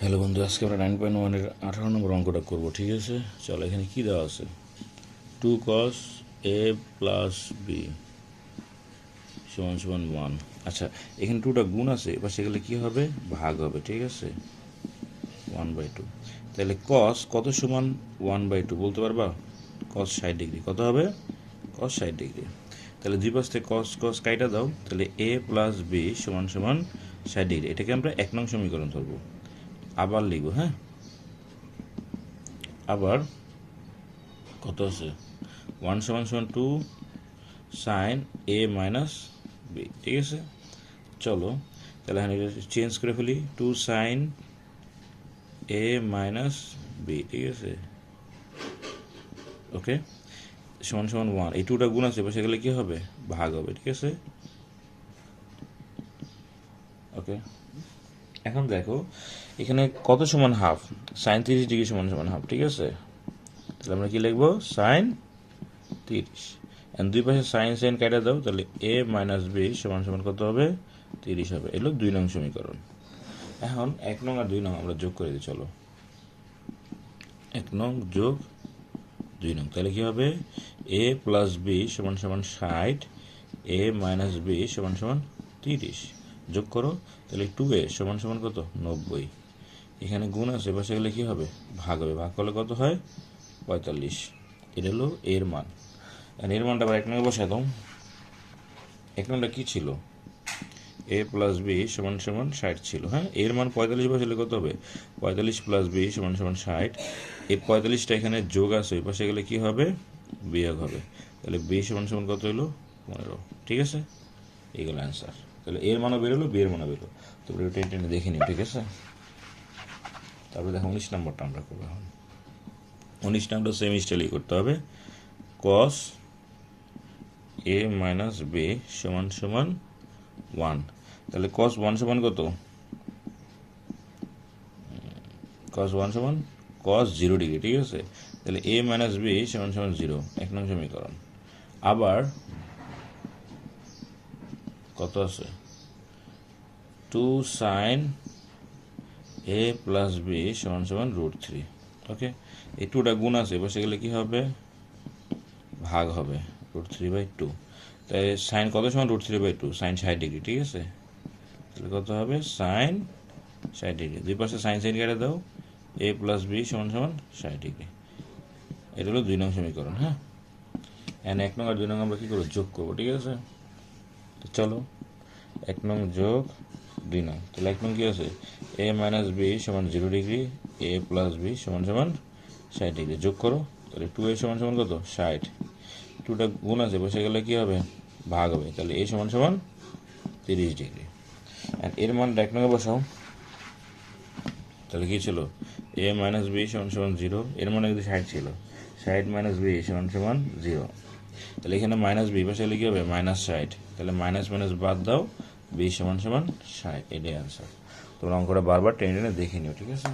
Hello বন্ধু, আজকে আমরা 9.1-এর 18 নম্বর অঙ্কটা করবো। ঠিক আছে, চলো। এখানে কি দেওয়া আছে? 2 cos a প্লাস বি সমান সমান 1। আচ্ছা, এখানে 2টা গুণ আছে, এবার সেগুলো কি হবে? ভাগ হবে। ঠিক আছে, 1/2। তাহলে cos কত সমান 1/2 বলতে পারবা? cos 60 ডিগ্রি কত হবে? cos 60 degree. তাহলে দুই পাশ থেকে cos cos কাইটা দাও, তাহলে a প্লাস বি সমান সমান 60 ডিগ্রি। এটাকে আমরা 1 নং সমীকরণ ধরবো। আবার লিখবো, হ্যাঁ। আবার কত আছে? 1 সমান সমান 2 সাইন এ মাইনাস বি। ঠিক আছে, চলো তাহলে এখানে চেঞ্জ করে ফেলি। 2 সাইন এ মাইনাস বি। ঠিক আছে, ওকে, সমান সমান 1। এই 2টা গুণ আছে, সেগুলো কি হবে? ভাগ হবে। ঠিক আছে, ওকে। এখন দেখো এখানে কত সমান হাফ? সাইন 30 ডিগ্রি সমান সমান হাফ। ঠিক আছে, তাহলে আমরা কি লিখবো? সাইন 30। এন্ড দুই পাশে সাইন সাইন কেটে দাও, তাহলে এ মাইনাস বি সমান সমান কত হবে? 30 হবে। এলো 2 নং সমীকরণ। এখন 1 নং আর 2 নং আমরা যোগ করে দিই। চলো, 1 নং যোগ 2 নং, তাহলে কি হবে? এ প্লাস বি সমান সমান 60, এ মাইনাস বি সমান সমান 30। যোগ করো, তাহলে 2a সমান সমান কত? 90। এখানে গুণ আছে, এবার সেগুলো কি হবে? ভাগ হবে। ভাগ করলে কত হয়? 45। এটা হলো এর মান। এর মানটা আবার 1 নং বসাই দাও। 1 নংটা কি ছিল? এ প্লাস বি সমান সমান 60 ছিল, হ্যাঁ। এর মান 45 বসালে কত হবে? 45 প্লাস বি সমান সমান 60। এই 45টা এখানে যোগ আছে, ওই পাশে গেলে কি হবে? বিয়োগ হবে। তাহলে বি সমান সমান কত হলো? 15। ঠিক আছে, এইগুলো অ্যান্সার। তাহলে এর মানও বেরোলো, বি এর মানও বেরোলো। তোমরা টেনে টেনে দেখে নিও। ঠিক আছে, তারপরে দেখো 19 নম্বরটা আমরা করবো। এখন 19 নম্বরটা সেম স্টাইলই করতে হবে। কস এ মাইনাস বি সমান সমান 1। তাহলে cos 1 সমান কত? cos 1 সমান cos 0 ডিগ্রি। ঠিক আছে, তাহলে a মাইনাস বি সমান সমান 0, 1 নং সমীকরণ। আবার কত আছে? 2 সাইন a প্লাস বি সমান সমান √3। ওকে, এই 2টা গুণ আছে, এবার সেগুলো কি হবে? ভাগ হবে। √3/2। তাই সাইন কত সমান? √3/2, সাইন 60 ডিগ্রি। ঠিক আছে, তাহলে কত হবে? Sine 60 degree. দুই পাশে সাইন সাইন কেটে দাও, এ প্লাস বি সমান সমান 60 ডিগ্রি। এটা হলো 2 নং সমীকরণ, হ্যাঁ। এন 1 নং আর 2 নং আমরা কী করবো? যোগ করবো। ঠিক আছে, তো চলো 1 নং যোগ 2 নং। তাহলে 1 নং কী আছে? এ মাইনাস বি সমান 0 ডিগ্রি, এ প্লাস বি সমান সমান 60 ডিগ্রি। যোগ করো, তাহলে 2a সমান সমান কত? 60। 2টা গুণ আছে, বসে গেলে কী হবে? ভাগ হবে। তাহলে এ সমান সমান 30 ডিগ্রি। আর এর মান 1 নঙ্গে বসাও, তাহলে কী ছিল? এ মাইনাস বি সমান সমান 0। এর মানে কিন্তু 60 ছিল। 60 মাইনাস বি সমান সমান 0। তাহলে এখানে মাইনাস বি পাশে হলে কী হবে? মাইনাস 60। তাহলে মাইনাস মাইনাস বাদ দাও, বি সমান সমান 60। এটাই অ্যান্সার। তোমরা অঙ্কটা বারবার টেনে টেনে দেখে নিও। ঠিক আছে।